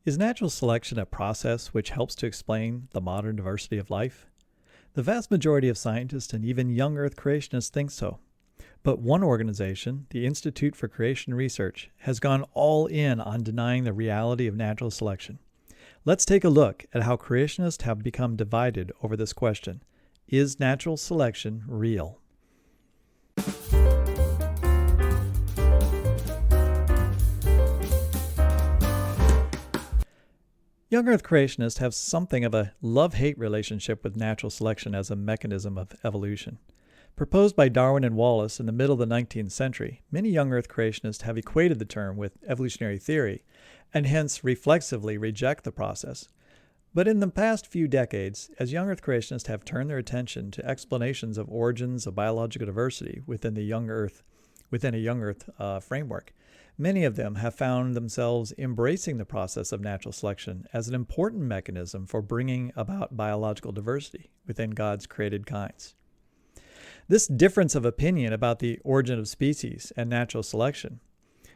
Is natural selection a process which helps to explain the modern diversity of life? The vast majority of scientists and even young Earth creationists think so. But one organization, the Institute for Creation Research, has gone all in on denying the reality of natural selection. Let's take a look at how creationists have become divided over this question. Is natural selection real? Young Earth creationists have something of a love-hate relationship with natural selection as a mechanism of evolution. Proposed by Darwin and Wallace in the middle of the 19th century, many young Earth creationists have equated the term with evolutionary theory and hence reflexively reject the process. But in the past few decades, as young Earth creationists have turned their attention to explanations of origins of biological diversity within a young Earth framework, many of them have found themselves embracing the process of natural selection as an important mechanism for bringing about biological diversity within God's created kinds. This difference of opinion about the origin of species and natural selection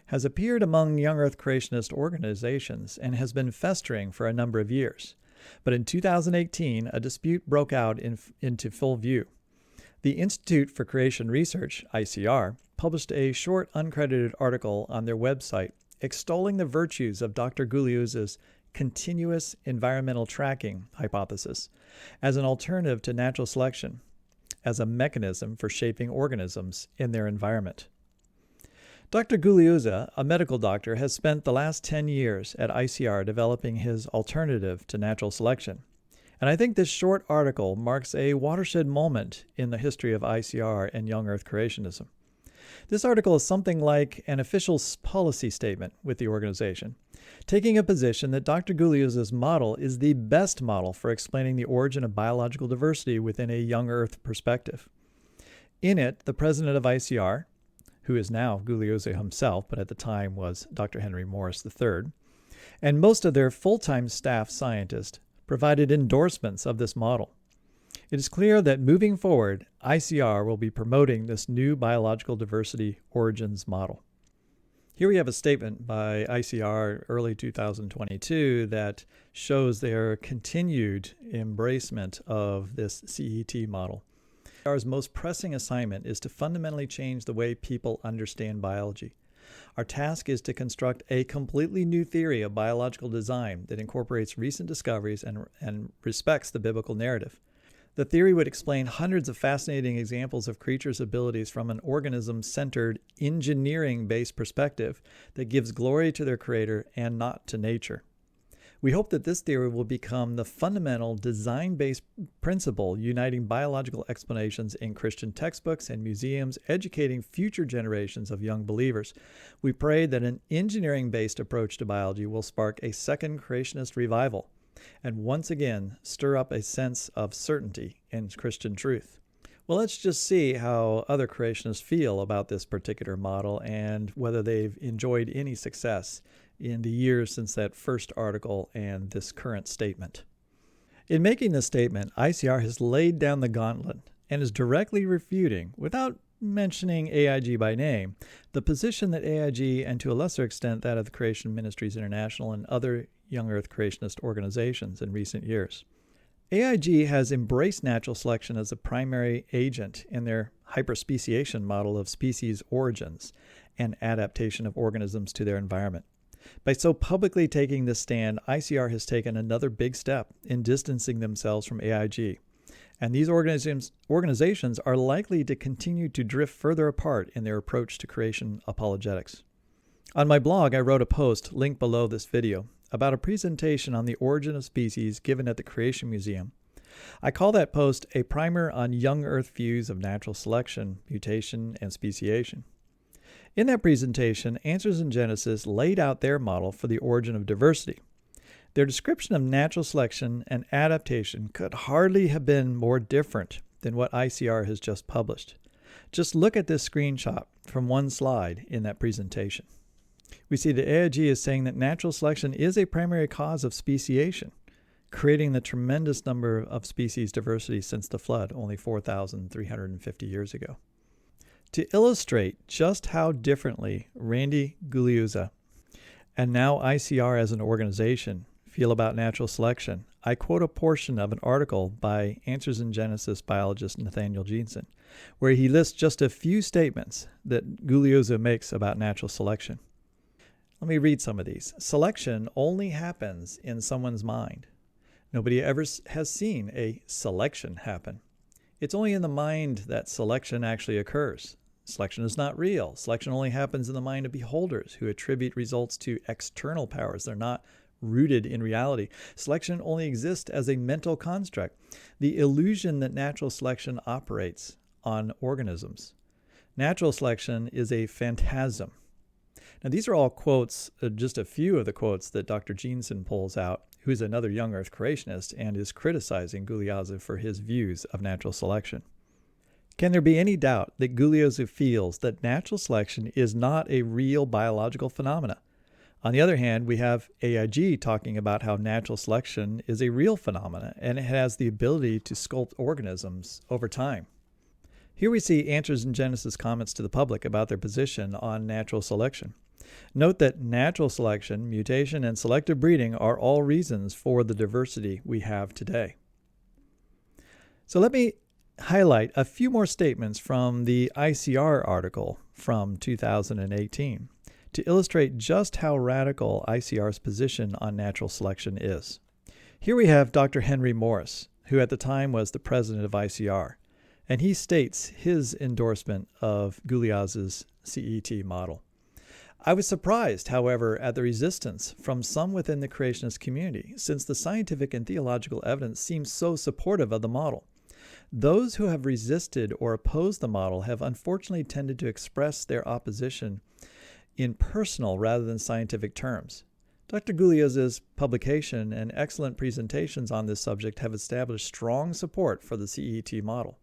has appeared among young Earth creationist organizations and has been festering for a number of years. But in 2018, a dispute broke out into full view. The Institute for Creation Research, ICR, published a short uncredited article on their website extolling the virtues of Dr. Guglielmo's continuous environmental tracking hypothesis as an alternative to natural selection, as a mechanism for shaping organisms in their environment. Dr. Guglielmo, a medical doctor, has spent the last 10 years at ICR developing his alternative to natural selection. And I think this short article marks a watershed moment in the history of ICR and young Earth creationism. This article is something like an official policy statement with the organization, taking a position that Dr. Guglielmo's model is the best model for explaining the origin of biological diversity within a young Earth perspective. In it, the president of ICR, who is now Guglielmo himself, but at the time was Dr. Henry Morris III, and most of their full-time staff scientists provided endorsements of this model. It is clear that moving forward, ICR will be promoting this new biological diversity origins model. Here we have a statement by ICR early 2022 that shows their continued embracement of this CET model. ICR's most pressing assignment is to fundamentally change the way people understand biology. Our task is to construct a completely new theory of biological design that incorporates recent discoveries and respects the biblical narrative. The theory would explain hundreds of fascinating examples of creatures' abilities from an organism-centered, engineering-based perspective that gives glory to their creator and not to nature. We hope that this theory will become the fundamental design-based principle uniting biological explanations in Christian textbooks and museums, educating future generations of young believers. We pray that an engineering-based approach to biology will spark a second creationist revival and once again stir up a sense of certainty in Christian truth. Well, let's just see how other creationists feel about this particular model and whether they've enjoyed any success in the years since that first article and this current statement. In making this statement, ICR has laid down the gauntlet and is directly refuting, without mentioning AIG by name, the position that AIG, and to a lesser extent that of the Creation Ministries International and other young Earth creationist organizations in recent years. AIG has embraced natural selection as a primary agent in their hyperspeciation model of species origins and adaptation of organisms to their environment. By so publicly taking this stand, ICR has taken another big step in distancing themselves from AIG, and these organizations are likely to continue to drift further apart in their approach to creation apologetics. On my blog, I wrote a post, linked below this video, about a presentation on the origin of species given at the Creation Museum. I call that post a primer on young Earth views of natural selection, mutation, and speciation. In that presentation, Answers in Genesis laid out their model for the origin of diversity. Their description of natural selection and adaptation could hardly have been more different than what ICR has just published. Just look at this screenshot from one slide in that presentation. We see that AIG is saying that natural selection is a primary cause of speciation, creating the tremendous number of species diversity since the flood only 4,350 years ago. To illustrate just how differently Randy Guglielmo and now ICR as an organization feel about natural selection, I quote a portion of an article by Answers in Genesis biologist Nathanial Jeanson, where he lists just a few statements that Guglielmo makes about natural selection. Let me read some of these. Selection only happens in someone's mind. Nobody ever has seen a selection happen. It's only in the mind that selection actually occurs. Selection is not real. Selection only happens in the mind of beholders who attribute results to external powers. They're not rooted in reality. Selection only exists as a mental construct, the illusion that natural selection operates on organisms. Natural selection is a phantasm. Now, these are all quotes, just a few of the quotes that Dr. Jeanson pulls out, who is another young Earth creationist and is criticizing Guglielmo for his views of natural selection. Can there be any doubt that Guglielmo feels that natural selection is not a real biological phenomena? On the other hand, we have AIG talking about how natural selection is a real phenomena and it has the ability to sculpt organisms over time. Here we see Answers in Genesis comments to the public about their position on natural selection. Note that natural selection, mutation, and selective breeding are all reasons for the diversity we have today. So let me highlight a few more statements from the ICR article from 2018. To illustrate just how radical ICR's position on natural selection is. Here we have Dr. Henry Morris, who at the time was the president of ICR, and he states his endorsement of Guglielmo's CET model. I was surprised, however, at the resistance from some within the creationist community, since the scientific and theological evidence seems so supportive of the model. Those who have resisted or opposed the model have unfortunately tended to express their opposition in personal rather than scientific terms. Dr. Guglielmo's publication and excellent presentations on this subject have established strong support for the CET model.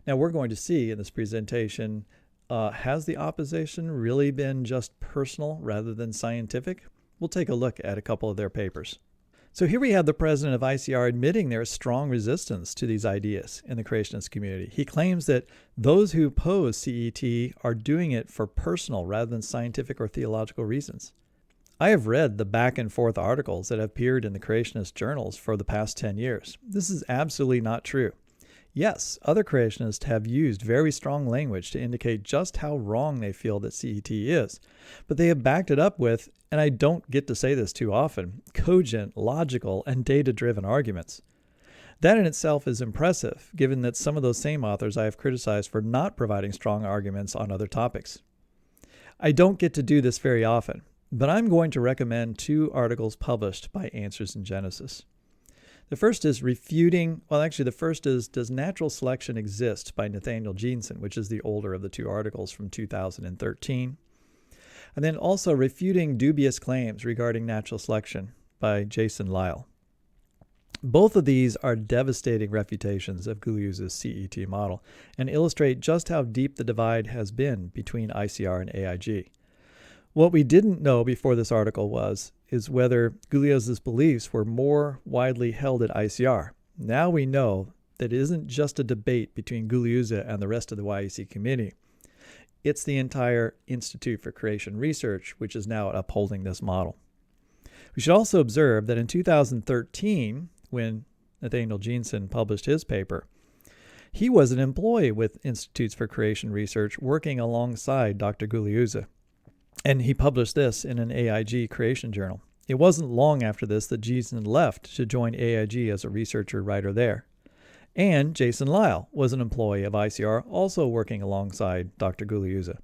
Now we're going to see in this presentation, has the opposition really been just personal rather than scientific? We'll take a look at a couple of their papers. So here we have the president of ICR admitting there is strong resistance to these ideas in the creationist community. He claims that those who oppose CET are doing it for personal rather than scientific or theological reasons. I have read the back and forth articles that have appeared in the creationist journals for the past 10 years. This is absolutely not true. Yes, other creationists have used very strong language to indicate just how wrong they feel that CET is, but they have backed it up with, and I don't get to say this too often, cogent, logical, and data-driven arguments. That in itself is impressive, given that some of those same authors I have criticized for not providing strong arguments on other topics. I don't get to do this very often, but I'm going to recommend two articles published by Answers in Genesis. The first is the first is Does Natural Selection Exist by Nathanial Jeanson, which is the older of the two articles from 2013. And then also Refuting Dubious Claims Regarding Natural Selection by Lisle. Both of these are devastating refutations of Guglielmo's CET model and illustrate just how deep the divide has been between ICR and AIG. What we didn't know before this article is whether Guglielmo's beliefs were more widely held at ICR. Now we know that it isn't just a debate between Guglielmo and the rest of the YEC community. It's the entire Institute for Creation Research, which is now upholding this model. We should also observe that in 2013, when Nathanial Jeanson published his paper, he was an employee with Institutes for Creation Research working alongside Dr. Guglielmo. And he published this in an AIG creation journal. It wasn't long after this that Jeanson left to join AIG as a researcher writer there. And Jason Lisle was an employee of ICR, also working alongside Dr. Guglielmo.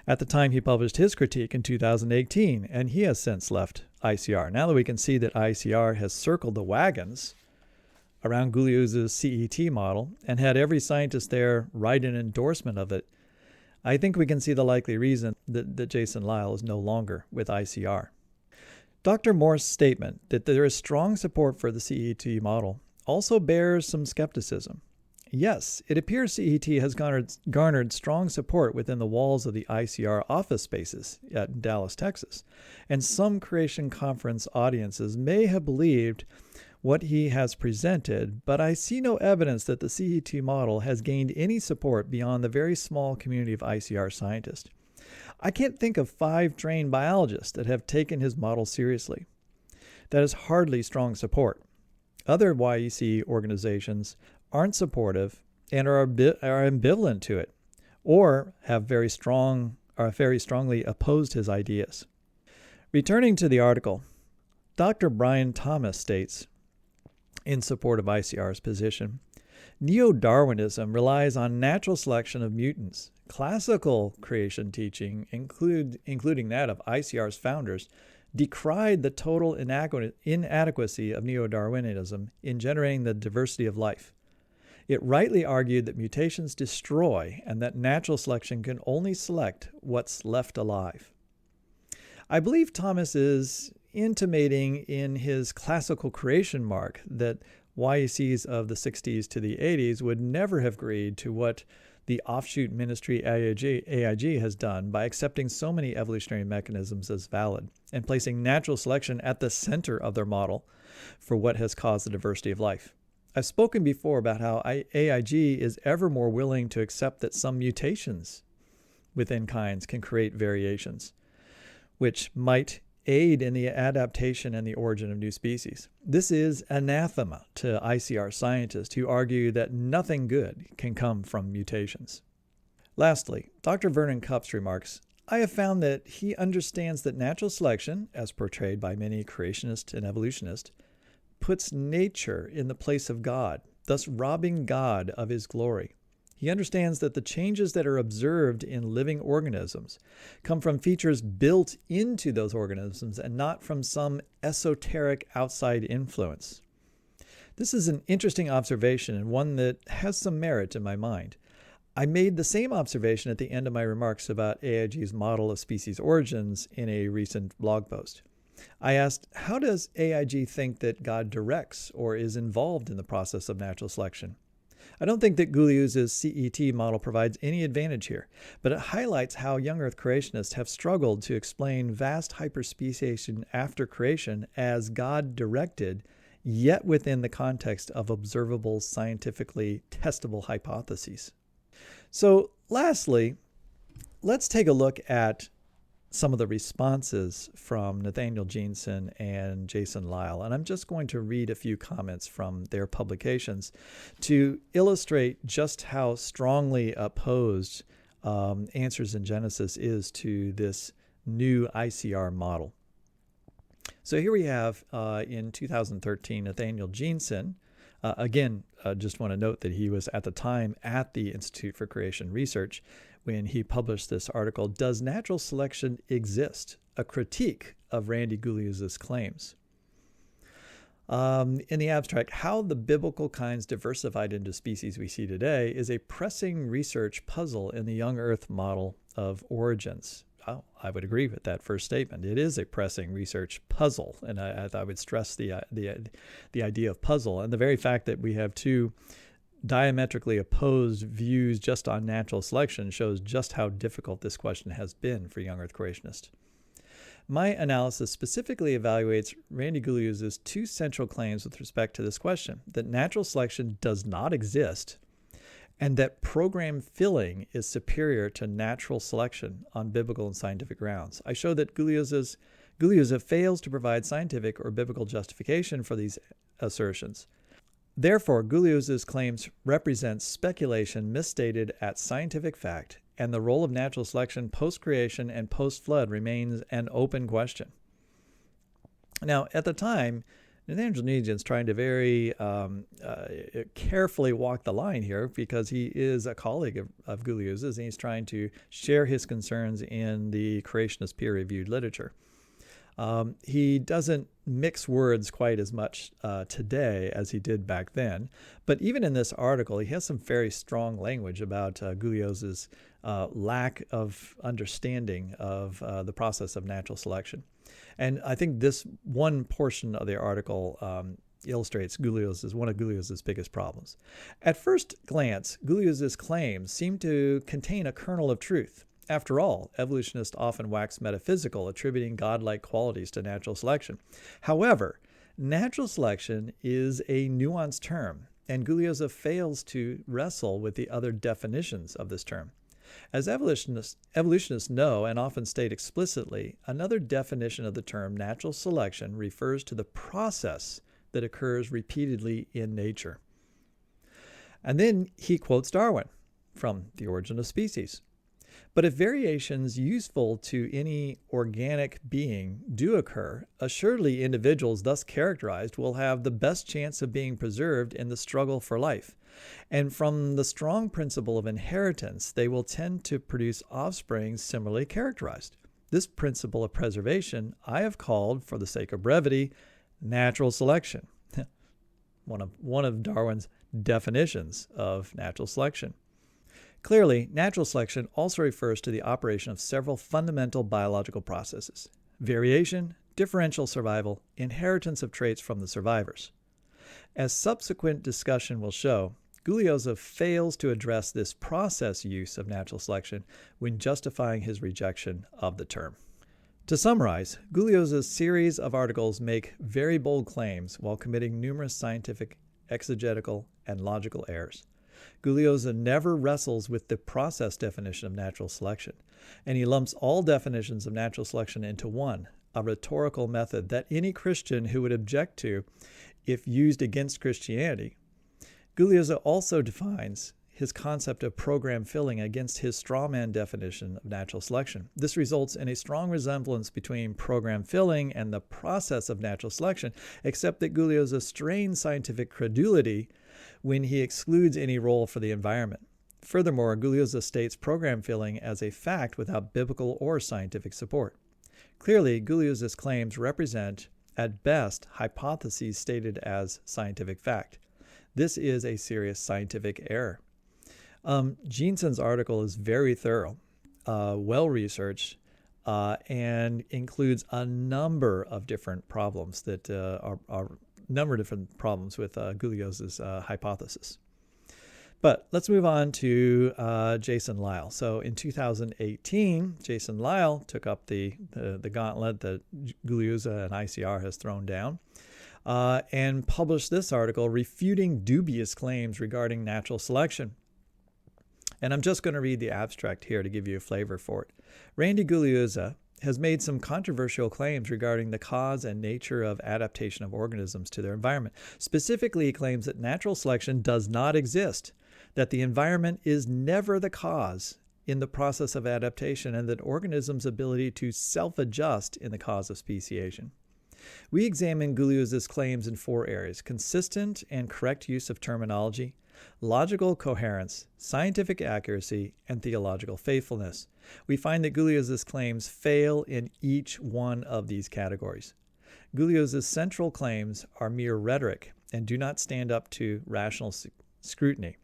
At the time he published his critique in 2018, and he has since left ICR. Now that we can see that ICR has circled the wagons around Guglielmo's CET model and had every scientist there write an endorsement of it, I think we can see the likely reason that Jason Lisle is no longer with ICR. Dr. Moore's statement that there is strong support for the CET model also bears some skepticism. Yes, it appears CET has garnered strong support within the walls of the ICR office spaces at Dallas, Texas, and some creation conference audiences may have believed what he has presented, but I see no evidence that the CET model has gained any support beyond the very small community of ICR scientists. I can't think of 5 trained biologists that have taken his model seriously. That is hardly strong support. Other YEC organizations aren't supportive and are ambivalent to it, or have very strongly opposed his ideas. Returning to the article, Dr. Brian Thomas states, in support of ICR's position, Neo-Darwinism relies on natural selection of mutants. Classical creation teaching, including that of ICR's founders, decried the total inadequacy of Neo-Darwinism in generating the diversity of life. It rightly argued that mutations destroy and that natural selection can only select what's left alive. I believe Thomas is intimating in his classical creation mark that YECs of the 60s to the 80s would never have agreed to what the offshoot ministry AIG has done by accepting so many evolutionary mechanisms as valid and placing natural selection at the center of their model for what has caused the diversity of life. I've spoken before about how AIG is ever more willing to accept that some mutations within kinds can create variations, which might aid in the adaptation and the origin of new species. This is anathema to ICR scientists who argue that nothing good can come from mutations. Lastly, Dr. Vernon Cupp's remarks, I have found that he understands that natural selection, as portrayed by many creationists and evolutionists, puts nature in the place of God, thus robbing God of his glory. He understands that the changes that are observed in living organisms come from features built into those organisms and not from some esoteric outside influence. This is an interesting observation and one that has some merit in my mind. I made the same observation at the end of my remarks about AIG's model of species origins in a recent blog post. I asked, how does AIG think that God directs or is involved in the process of natural selection? I don't think that Guliuz's CET model provides any advantage here, but it highlights how young Earth creationists have struggled to explain vast hyperspeciation after creation as God-directed, yet within the context of observable, scientifically testable hypotheses. So lastly, let's take a look at some of the responses from Nathanial Jeanson and Jason Lisle. And I'm just going to read a few comments from their publications to illustrate just how strongly opposed Answers in Genesis is to this new ICR model. So here we have in 2013, Nathanial Jeanson. Just want to note that he was at the time at the Institute for Creation Research when he published this article, Does Natural Selection Exist? A Critique of Randy Guliuz's Claims. In the abstract, how the biblical kinds diversified into species we see today is a pressing research puzzle in the young Earth model of origins. Oh, I would agree with that first statement. It is a pressing research puzzle, and I would stress the idea of puzzle and the very fact that we have two diametrically opposed views just on natural selection shows just how difficult this question has been for young Earth creationists. My analysis specifically evaluates Randy Guliuz's 2 central claims with respect to this question, that natural selection does not exist and that program filling is superior to natural selection on biblical and scientific grounds. I show that Guliuz fails to provide scientific or biblical justification for these assertions. Therefore, Guliuz's claims represent speculation misstated at scientific fact, and the role of natural selection post-creation and post-flood remains an open question. Now, at the time, Nathaniel Jeanson's trying to very carefully walk the line here because he is a colleague of Guliuz's, and he's trying to share his concerns in the creationist peer-reviewed literature. He doesn't mix words quite as much today as he did back then, but even in this article, he has some very strong language about Guliuz's lack of understanding of the process of natural selection. And I think this one portion of the article illustrates one of Guliuz's biggest problems. At first glance, Guliuz's claims seem to contain a kernel of truth. After all, evolutionists often wax metaphysical, attributing godlike qualities to natural selection. However, natural selection is a nuanced term, and Guliuz fails to wrestle with the other definitions of this term. As evolutionists know and often state explicitly, another definition of the term natural selection refers to the process that occurs repeatedly in nature. And then he quotes Darwin from The Origin of Species. But if variations useful to any organic being do occur, assuredly individuals thus characterized will have the best chance of being preserved in the struggle for life. And from the strong principle of inheritance, they will tend to produce offspring similarly characterized. This principle of preservation I have called, for the sake of brevity, natural selection. one of Darwin's definitions of natural selection. Clearly, natural selection also refers to the operation of several fundamental biological processes: variation, differential survival, inheritance of traits from the survivors. As subsequent discussion will show, Gulliozza fails to address this process use of natural selection when justifying his rejection of the term. To summarize, Gulliozza's series of articles make very bold claims while committing numerous scientific, exegetical, and logical errors. Gulliozza never wrestles with the process definition of natural selection, and he lumps all definitions of natural selection into one, a rhetorical method that any Christian who would object to if used against Christianity. Gulliozza also defines his concept of program filling against his straw man definition of natural selection. This results in a strong resemblance between program filling and the process of natural selection, except that Gulliozza strains scientific credulity when he excludes any role for the environment. Furthermore, Gulliozza states program filling as a fact without biblical or scientific support. Clearly, Gulliozza's claims represent, at best, hypotheses stated as scientific fact. This is a serious scientific error. Jeanson's article is very thorough, well-researched, and includes a number of different problems that with Gulliozza's hypothesis. But let's move on to Jeanson Lisle. So in 2018, Jeanson Lisle took up the gauntlet that Gulliozza and ICR has thrown down and published this article, Refuting Dubious Claims Regarding Natural Selection. And I'm just going to read the abstract here to give you a flavor for it. Randy Gulliozza has made some controversial claims regarding the cause and nature of adaptation of organisms to their environment. Specifically, he claims that natural selection does not exist, that the environment is never the cause in the process of adaptation, and that organisms' ability to self-adjust in the cause of speciation. We examine Gulliozza's claims in four areas: consistent and correct use of terminology, logical coherence, scientific accuracy, and theological faithfulness. We find that Gulliozza's claims fail in each one of these categories. Gulliozza's central claims are mere rhetoric and do not stand up to rational scrutiny.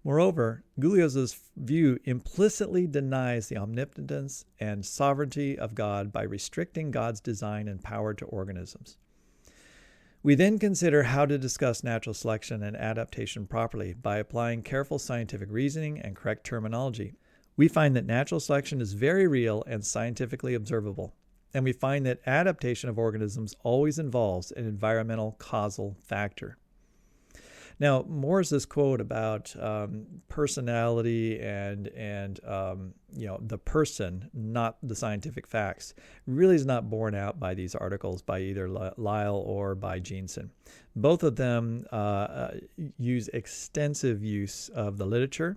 Moreover, Gulliozza's view implicitly denies the omnipotence and sovereignty of God by restricting God's design and power to organisms. We then consider how to discuss natural selection and adaptation properly by applying careful scientific reasoning and correct terminology. We find that natural selection is very real and scientifically observable, and we find that adaptation of organisms always involves an environmental causal factor. Now, Moore's quote about personality and the person, not the scientific facts, really is not borne out by these articles by either Lisle or by Jeanson. Both of them use extensive use of the literature.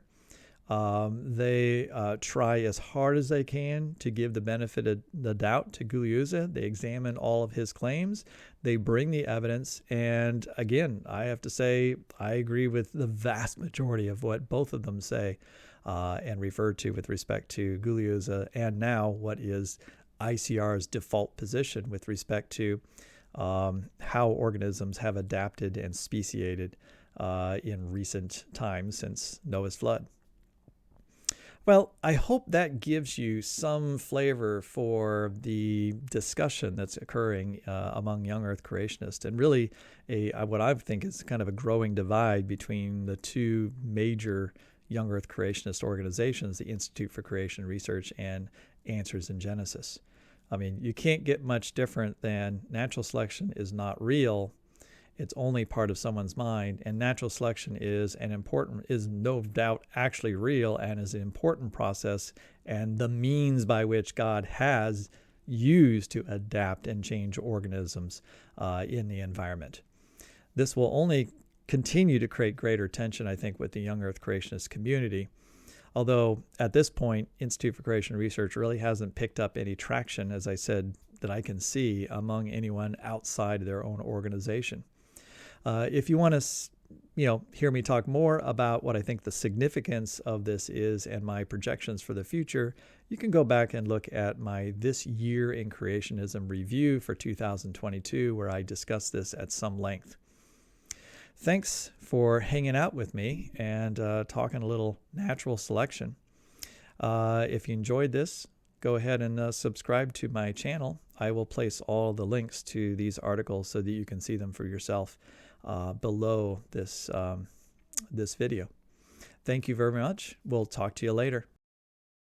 They try as hard as they can to give the benefit of the doubt to Gulliozza. They examine all of his claims. They bring the evidence. And again, I have to say, I agree with the vast majority of what both of them say and refer to with respect to Gulliozza, and now what is ICR's default position with respect to how organisms have adapted and speciated in recent times since Noah's flood. Well, I hope that gives you some flavor for the discussion that's occurring among young Earth creationists, and really what I think is kind of a growing divide between the two major young Earth creationist organizations, the Institute for Creation Research and Answers in Genesis. I mean, you can't get much different than natural selection is not real, It's only part of someone's mind, and natural selection is no doubt actually real and is an important process and the means by which God has used to adapt and change organisms in the environment. This will only continue to create greater tension, I think, with the young Earth creationist community. Although at this point, Institute for Creation Research really hasn't picked up any traction, as I said, that I can see among anyone outside their own organization. If you want to, hear me talk more about what I think the significance of this is and my projections for the future, you can go back and look at my This Year in Creationism review for 2022, where I discuss this at some length. Thanks for hanging out with me and talking a little natural selection. If you enjoyed this, go ahead and subscribe to my channel. I will place all the links to these articles so that you can see them for yourself below this video. Thank you very much. We'll talk to you later.